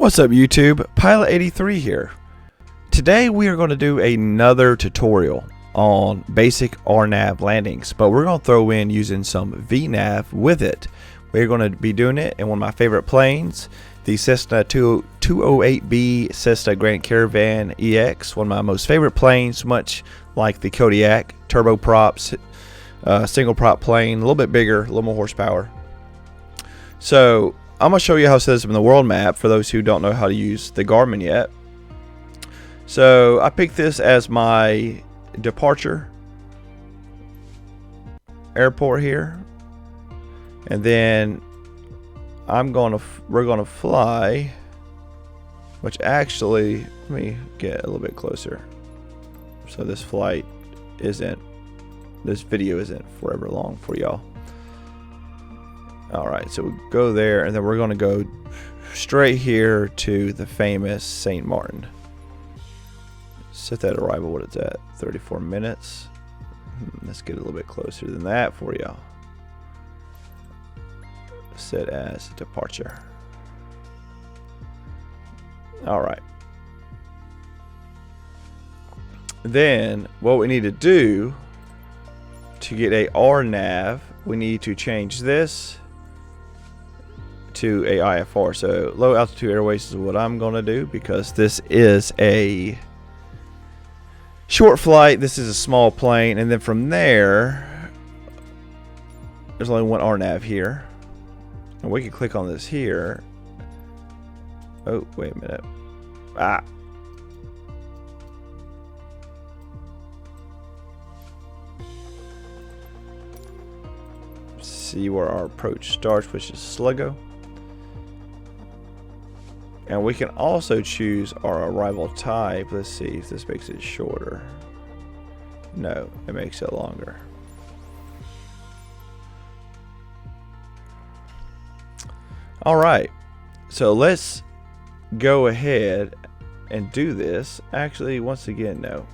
What's up YouTube? Pilot 83 here. Today we are going to do another tutorial on basic RNAV landings, but we're going to throw in using some VNAV with it. We're going to be doing it in one of my favorite planes, the Cessna 208B Cessna Grand Caravan EX, one of my most favorite planes, much like the Kodiak, turboprops, single prop plane, a little bit bigger, a little more horsepower. So I'm going to show you how it says in the world map for those who don't know how to use the Garmin yet. So I picked this as my departure airport here, and then we're gonna fly, which actually, let me get a little bit closer so this video isn't forever long for y'all. Alright, so we go there, and then we're gonna go straight here to the famous St. Martin. Set that arrival, what it's at, 34 minutes. Let's get a little bit closer than that for y'all. Set as departure. Alright. Then what we need to do to get a RNAV, we need to change this to a IFR. So low altitude airways is what I'm gonna do, because this is a short flight, this is a small plane, and then from there there's only one RNAV here, and we can click on this here. Oh, wait a minute. See where our approach starts, which is Sluggo. And we can also choose our arrival type. Let's see if this makes it shorter. No, it makes it longer. Alright, so let's go ahead and do this. Actually, once again, no.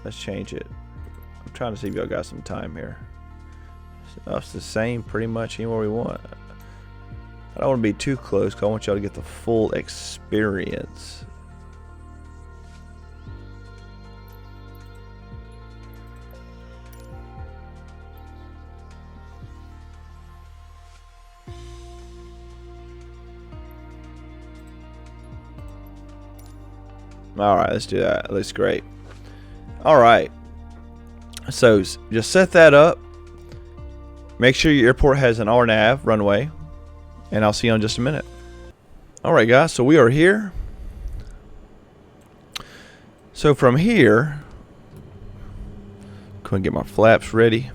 Let's change it. I'm trying to see if y'all got some time here. It's the same pretty much anywhere we want. I don't want to be too close because I want y'all to get the full experience. Alright, let's do that. That looks great. Alright. So just set that up. Make sure your airport has an RNAV runway. And I'll see you in just a minute. Alright guys, so we are here. So from here, go and get my flaps ready.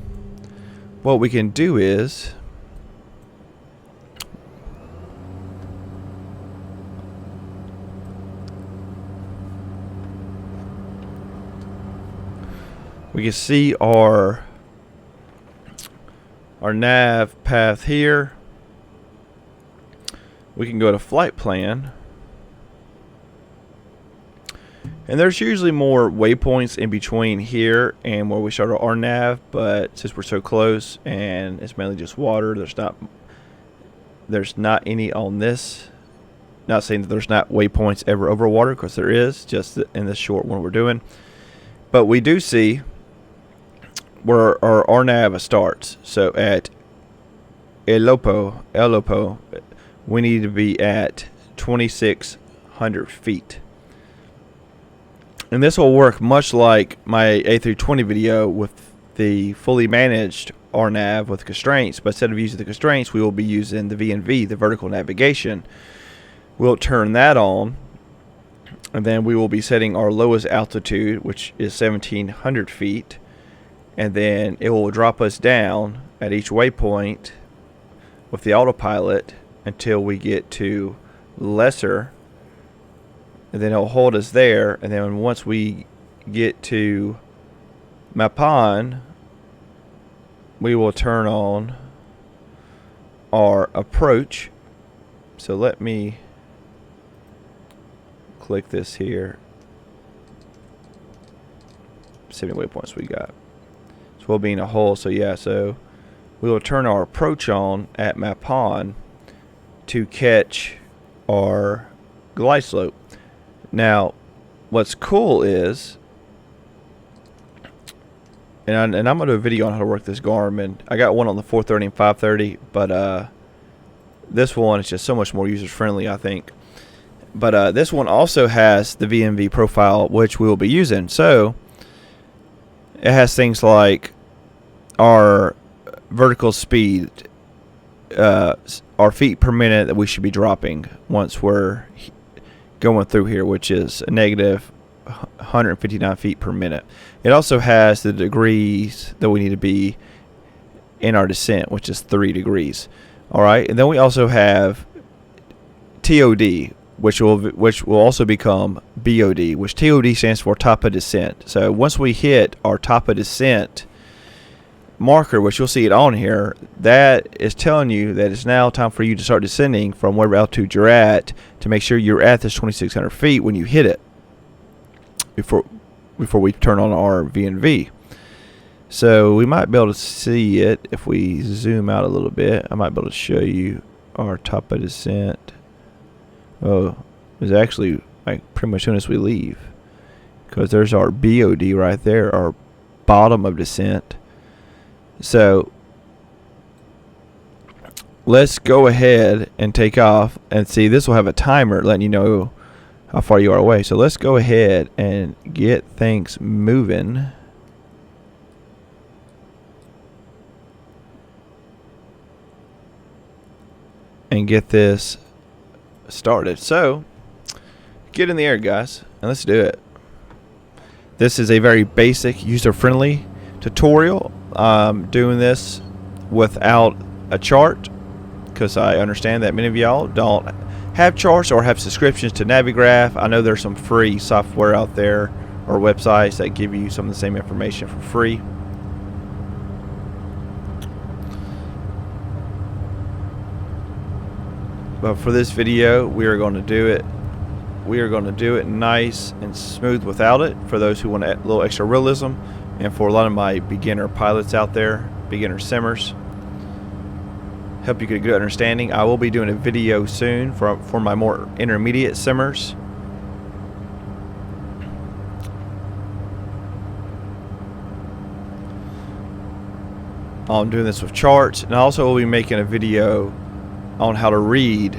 What we can do is we can see our nav path here. We can go to flight plan, and there's usually more waypoints in between here and where we start our RNAV, but since we're so close and it's mainly just water, there's not any on this. Not saying that there's not waypoints ever over water, because there is, just in this short one we're doing. But we do see where our RNAV starts. So at El Lopo, we need to be at 2,600 feet. And this will work much like my A320 video with the fully managed RNAV with constraints, but instead of using the constraints, we will be using the VNV, the vertical navigation. We'll turn that on, and then we will be setting our lowest altitude, which is 1,700 feet, and then it will drop us down at each waypoint with the autopilot until we get to lesser, and then it'll hold us there, and then once we get to Mapan, we will turn on our approach. So let me click this here. See how many waypoints we got. So we'll be in a hole, so yeah, so we will turn our approach on at Mapan to catch our glide slope. Now, what's cool is, and I'm going to do a video on how to work this Garmin. I got one on the 430 and 530, but this one is just so much more user-friendly, I think. But this one also has the VNV profile, which we will be using. So it has things like our vertical speed, our feet per minute that we should be dropping once we're going through here, which is a negative 159 feet per minute. It also has the degrees that we need to be in our descent, which is 3 degrees. All right, and then we also have TOD, which will also become BOD, which TOD stands for top of descent. So once we hit our top of descent marker, which you'll see it on here, that is telling you that it's now time for you to start descending from whatever altitude you're at to make sure you're at this 2,600 feet when you hit it before we turn on our VNV. So we might be able to see it if we zoom out a little bit. I might be able to show you our top of descent. Oh, it's actually like pretty much as soon as we leave, because there's our BOD right there, our bottom of descent. So let's go ahead and take off, and see, this will have a timer letting you know how far you are away. So let's go ahead and get things moving. And get this started. So get in the air, guys, and let's do it. This is a very basic, user-friendly tutorial. I'm doing this without a chart because I understand that many of y'all don't have charts or have subscriptions to Navigraph. I know there's some free software out there or websites that give you some of the same information for free. But for this video, we are going to do it. We are going to do it nice and smooth without it, for those who want a little extra realism, and for a lot of my beginner pilots out there, beginner simmers. Help you get a good understanding. I will be doing a video soon for my more intermediate simmers. I'm doing this with charts, and I also will be making a video on how to read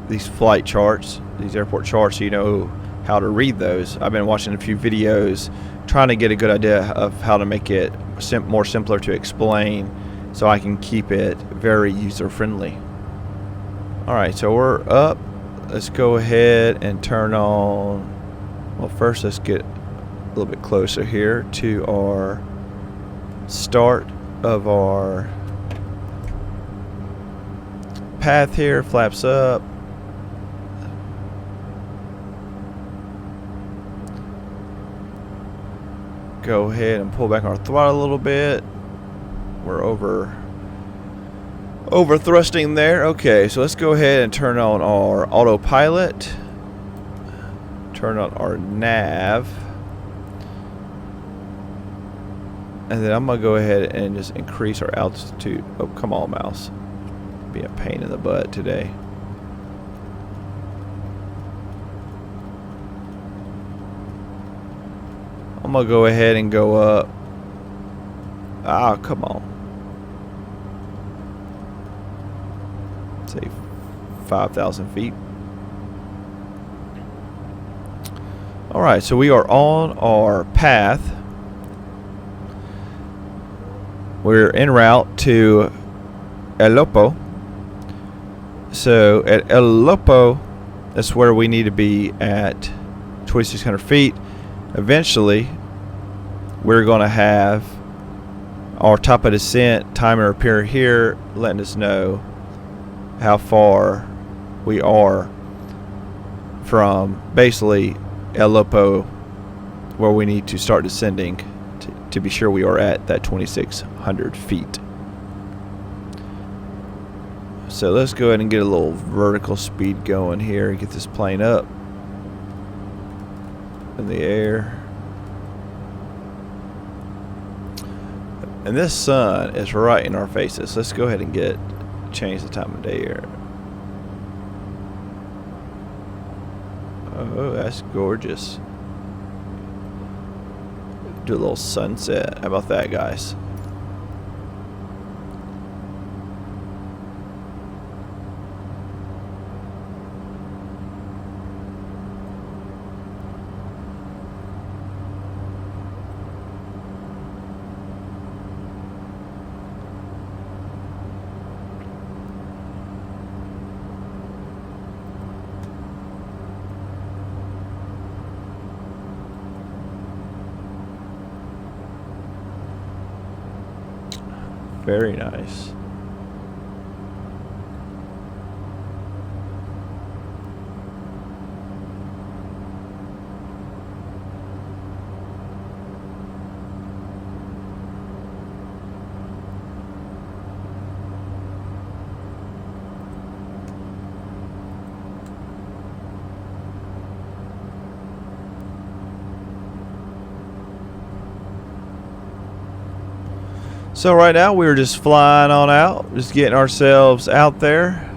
these flight charts, these airport charts, so you know how to read those. I've been watching a few videos trying to get a good idea of how to make it more simpler to explain, so I can keep it very user-friendly. Alright, so we're up. Let's go ahead and turn on, well, first let's get a little bit closer here to our start of our path here. Flaps up. Go ahead and pull back our throttle a little bit. We're over thrusting there. Okay, so let's go ahead and turn on our autopilot. Turn on our nav. And then I'm gonna go ahead and just increase our altitude. Oh, come on, mouse. Be a pain in the butt today. I'm gonna go ahead and go up. Ah, come on. Say 5,000 feet. Alright, so we are on our path. We're en route to El Lopo. So at El Lopo, that's where we need to be at 2,600 feet. Eventually, we're going to have our top of descent timer appear here, letting us know how far we are from basically El Lopo, where we need to start descending to be sure we are at that 2,600 feet. So let's go ahead and get a little vertical speed going here and get this plane up in the air. And this sun is right in our faces. Let's go ahead and change the time of day here. Oh, that's gorgeous. Do a little sunset. How about that, guys? Very nice. So right now we're just flying on out, just getting ourselves out there.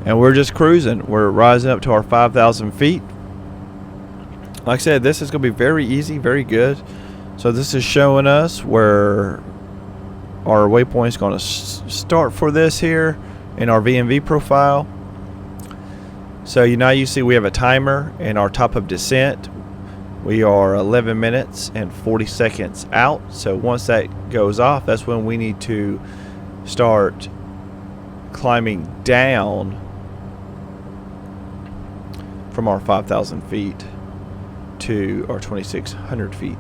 And we're just cruising. We're rising up to our 5,000 feet. Like I said, this is going to be very easy, very good. So this is showing us where our waypoint is going to start for this here in our VNV profile. So now you see we have a timer in our top of descent. We are 11 minutes and 40 seconds out. So once that goes off, that's when we need to start climbing down from our 5,000 feet to our 2,600 feet.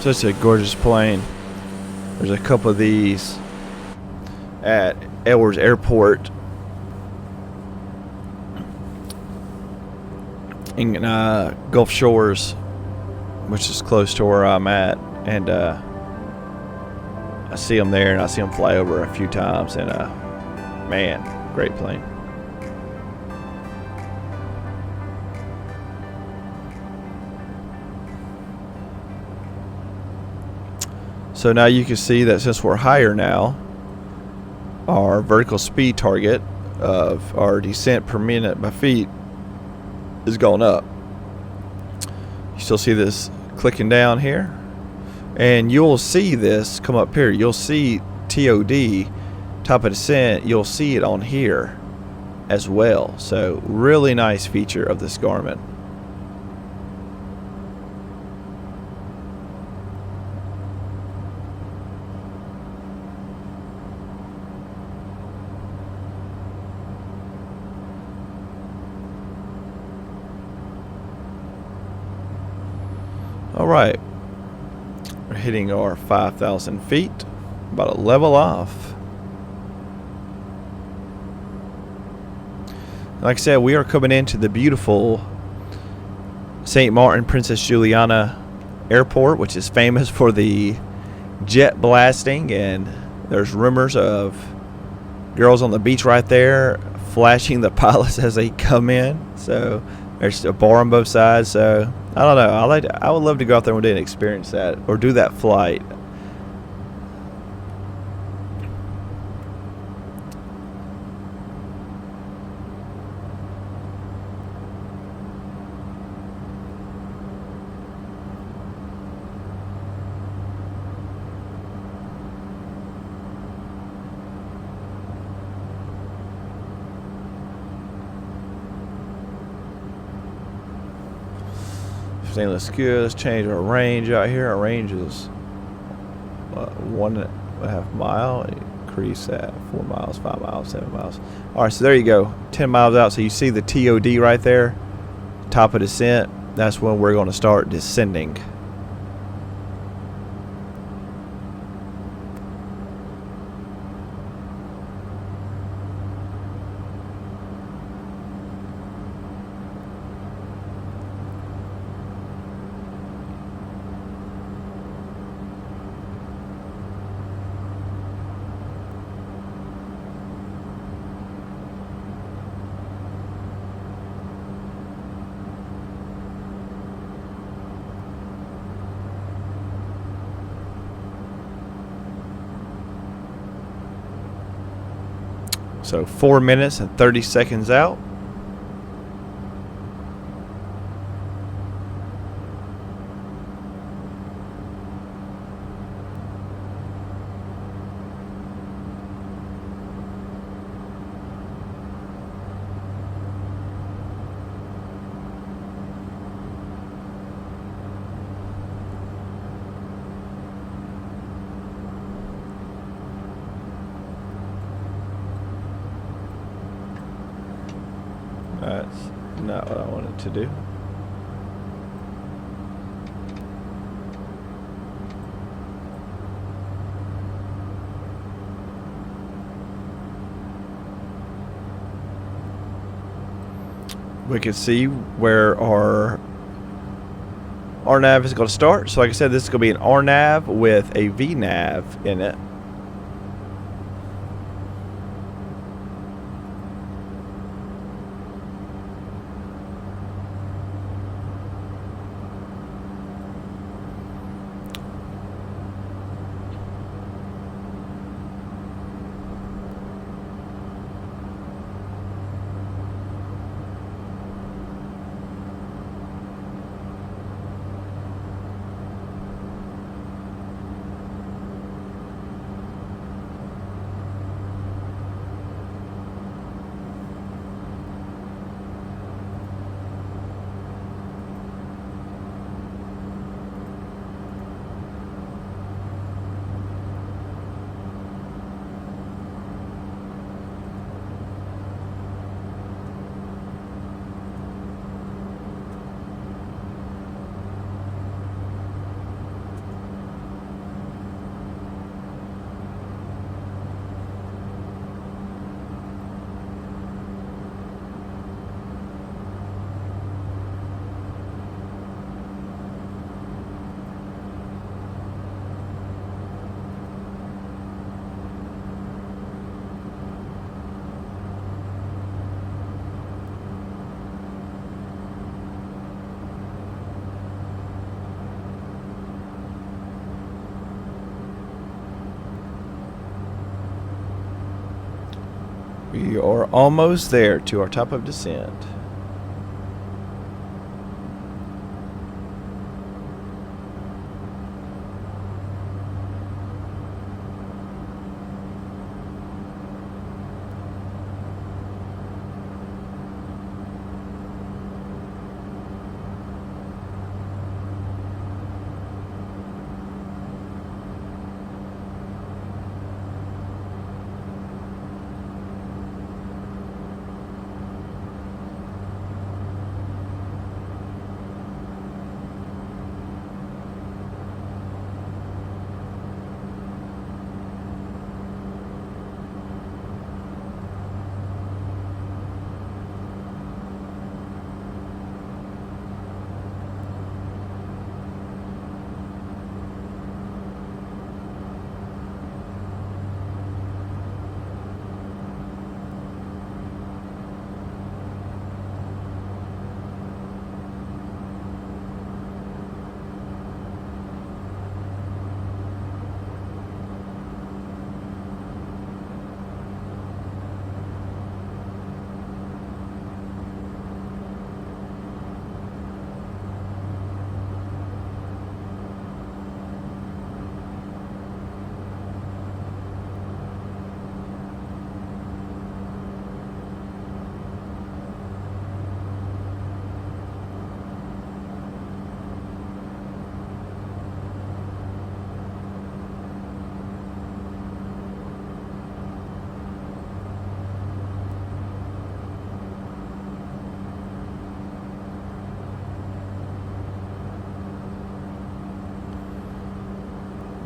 Such a gorgeous plane. There's a couple of these at Edwards Airport in Gulf Shores, which is close to where I'm at, and I see them there, and I see them fly over a few times, and man, great plane. So now you can see that since we're higher now, our vertical speed target of our descent per minute by feet is going up. You still see this clicking down here, and you'll see this come up here. You'll see TOD, top of descent. You'll see it on here as well. So really nice feature of this Garmin. Alright, we're hitting our 5,000 feet, about to level off. Like I said, we are coming into the beautiful St. Martin Princess Juliana Airport, which is famous for the jet blasting, and there's rumors of girls on the beach right there flashing the pilots as they come in. So there's a bar on both sides, so I don't know. I would love to go out there one day and experience that, or do that flight. everything looks good. Let's change our range out here. Our range is 1.5 mile. Increase that 4 miles, 5 miles, 7 miles. All right, so there you go. 10 miles out. So you see the TOD right there, top of descent. That's when we're going to start descending. So 4 minutes and 30 seconds out. That's not what I wanted to do. We can see where our RNAV is going to start. So like I said, this is going to be an RNAV with a VNAV in it. We are almost there to our top of descent.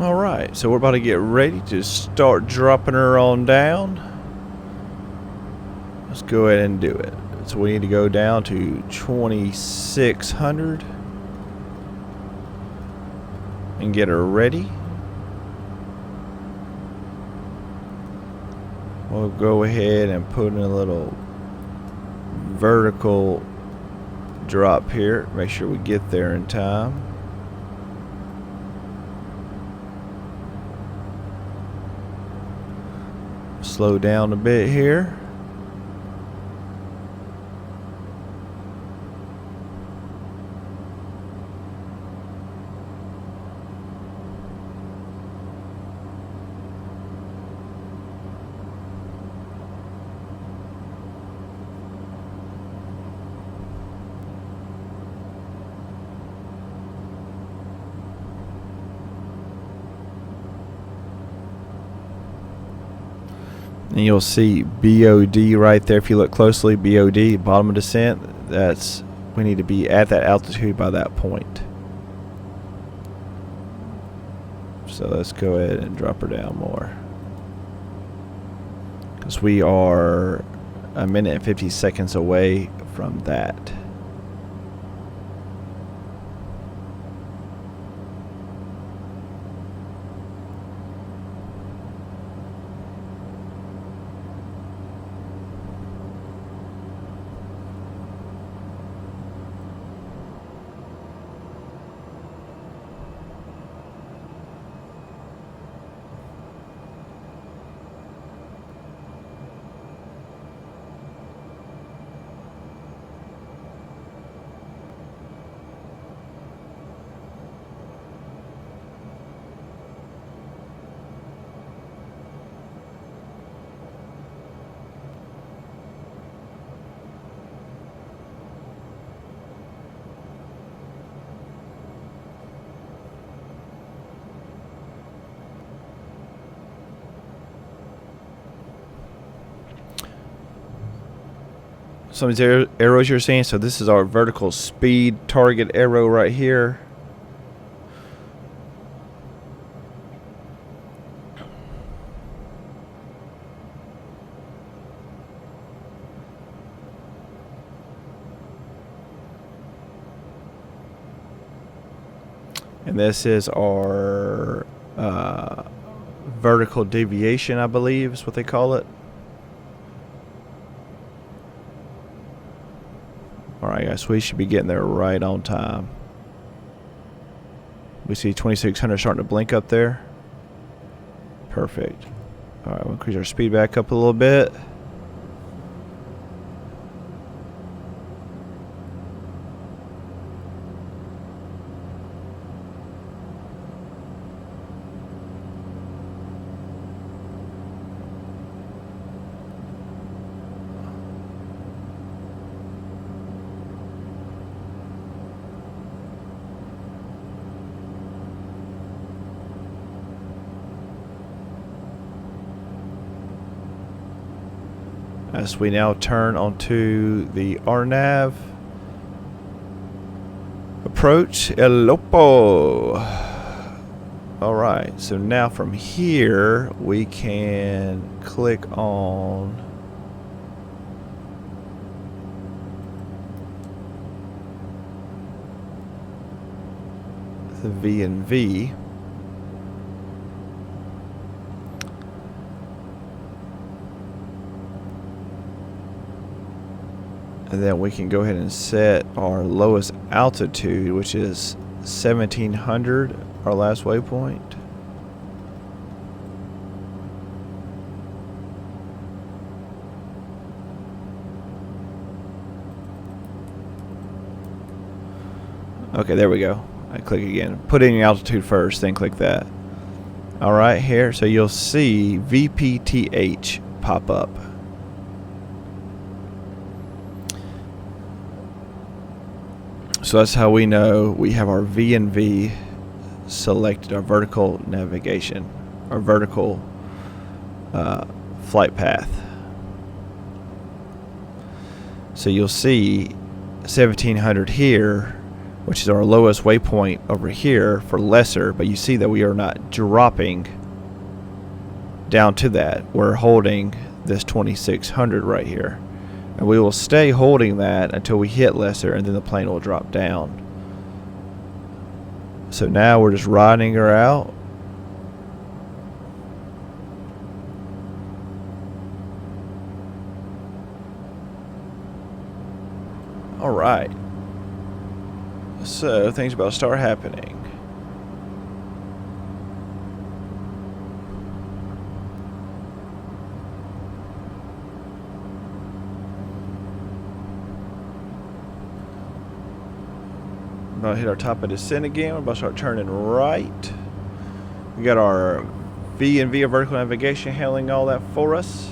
Alright, so we're about to get ready to start dropping her on down. Let's go ahead and do it. So we need to go down to 2600 and get her ready. We'll go ahead and put in a little vertical drop here. Make sure we get there in time. Slow down a bit here. And you'll see BOD right there. If you look closely, BOD, bottom of descent, that's, we need to be at that altitude by that point. So let's go ahead and drop her down more, because we are 1 minute and 50 seconds away from that. Some of these arrows you're seeing, so this is our vertical speed target arrow right here. And this is our vertical deviation, I believe is what they call it. Alright guys, we should be getting there right on time. We see 2600 starting to blink up there. Perfect. Alright, we'll increase our speed back up a little bit. As we now turn onto the RNAV Approach El Lopo. Alright, so now from here we can click on the VNV. And then we can go ahead and set our lowest altitude, which is 1700, our last waypoint. Okay, there we go. I click again. Put in your altitude first, then click that. Alright, here, so you'll see VPTH pop up. So that's how we know we have our VNV selected, our vertical navigation, our vertical flight path. So you'll see 1700 here, which is our lowest waypoint over here for lesser, but you see that we are not dropping down to that. We're holding this 2600 right here, and we will stay holding that until we hit lesser, and then the plane will drop down. So now we're just riding her out. All right. So things about to start happening. We're about to hit our top of descent again. We're about to start turning right. We got our VNAV vertical navigation handling all that for us.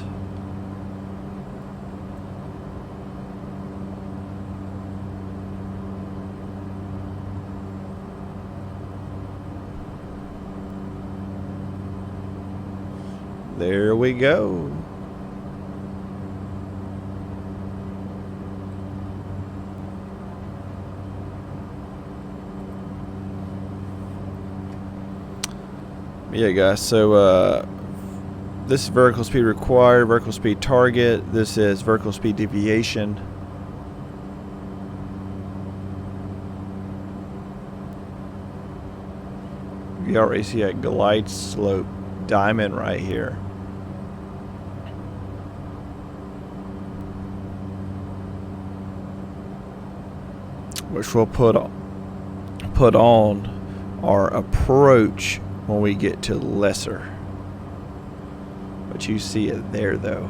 There we go. Yeah, guys, so this is vertical speed required, vertical speed target. This is vertical speed deviation. You already see a glide slope diamond right here. Which we'll put on our approach when we get to lesser. But you see it there though.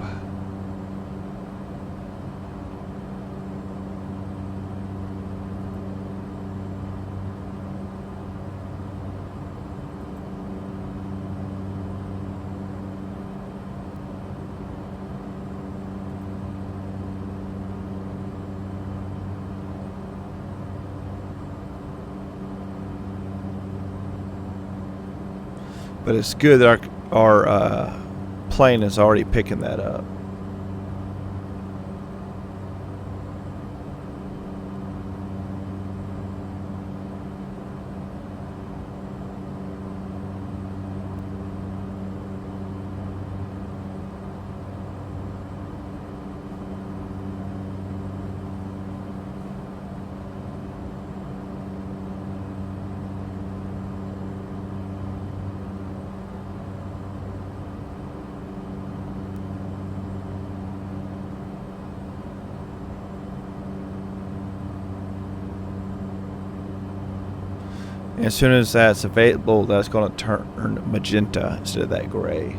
But it's good that our plane is already picking that up. As soon as that's available, that's going to turn magenta instead of that gray.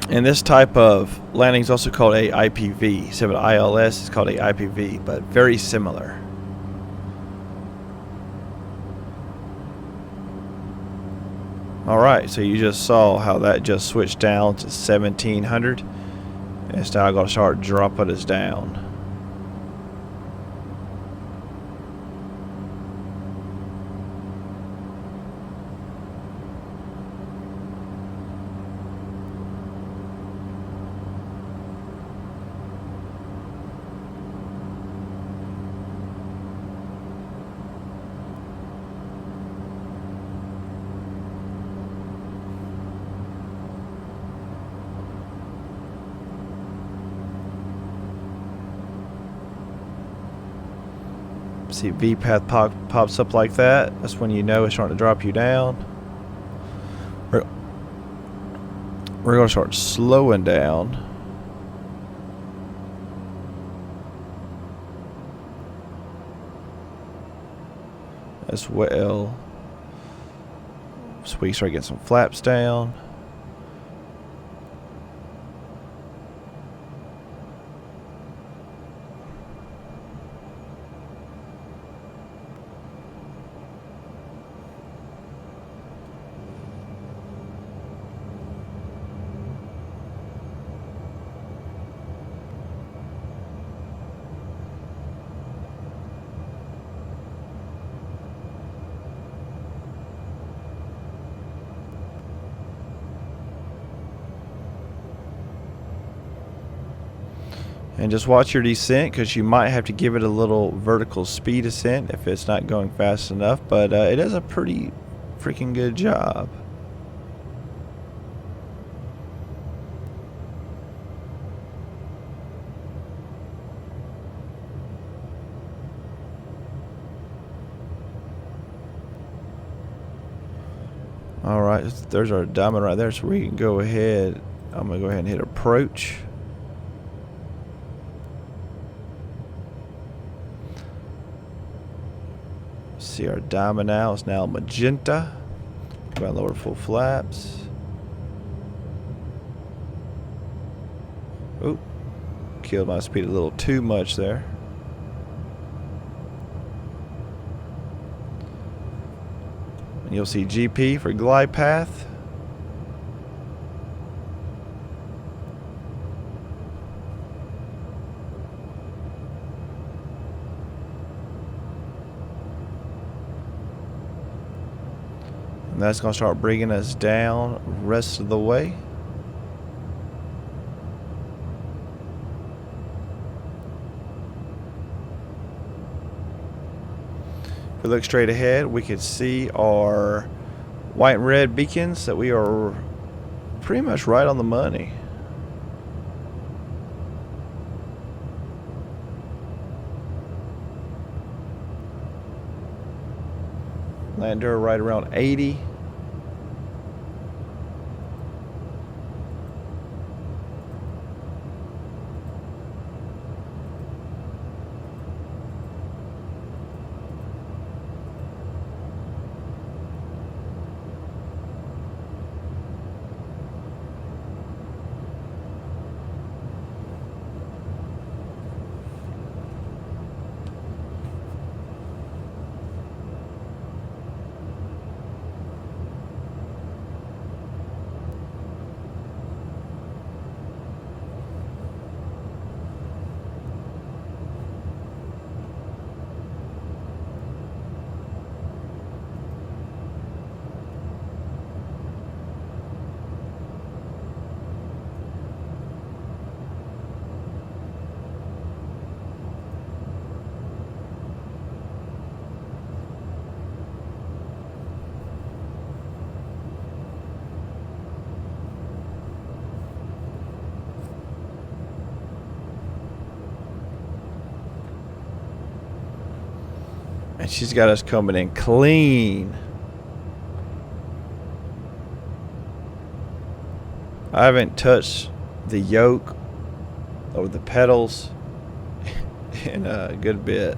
And this type of landing is also called a IPV. Instead of an ILS, it's called a IPV, but very similar. Alright, so you just saw how that just switched down to 1700. And it's now going to start dropping us down. See V path pops up like that. That's when you know it's starting to drop you down. We're going to start slowing down. As well. So we start getting some flaps down. And just watch your descent, because you might have to give it a little vertical speed ascent if it's not going fast enough, but it does a pretty freaking good job. Alright, there's our diamond right there, so we can go ahead. I'm going to go ahead and hit approach. See our diamond now, it's now magenta. Go ahead and lower full flaps. Oop, killed my speed a little too much there. And you'll see GP for glide path. And that's going to start bringing us down the rest of the way. If we look straight ahead, we can see our white and red beacons that we are pretty much right on the money. Lander right around 80. And she's got us coming in clean. I haven't touched the yoke or the pedals in a good bit.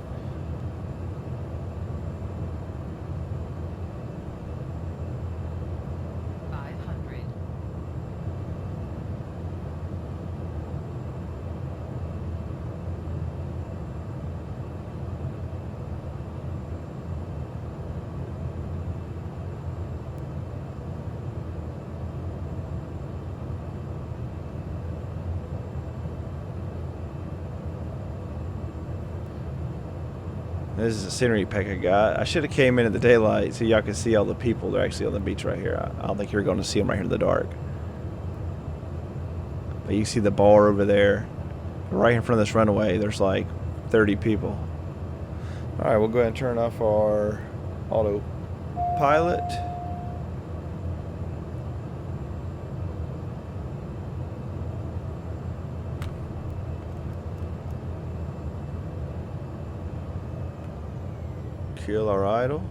This is a scenery pack I got. I should have came in at the daylight so y'all can see all the people that are actually on the beach right here. I don't think you're going to see them right here in the dark. But you see the bar over there. Right in front of this runway, there's like 30 people. Alright, we'll go ahead and turn off our autopilot. Kill our idle.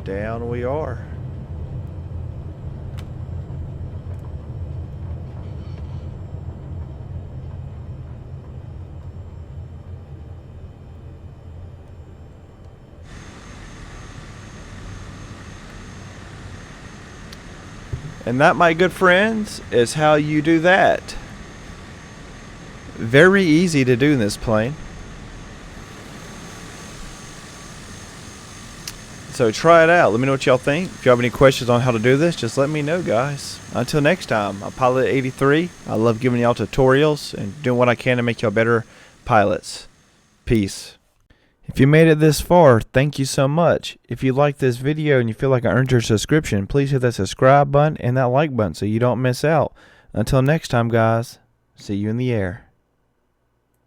Down we are. And that, my good friends, is how you do that. Very easy to do in this plane. So try it out. Let me know what y'all think. If you have any questions on how to do this, just let me know, guys. Until next time, I'm Pilot 83. I love giving y'all tutorials and doing what I can to make y'all better pilots. Peace. If you made it this far, thank you so much. If you like this video and you feel like I earned your subscription, please hit that subscribe button and that like button so you don't miss out. Until next time, guys, see you in the air.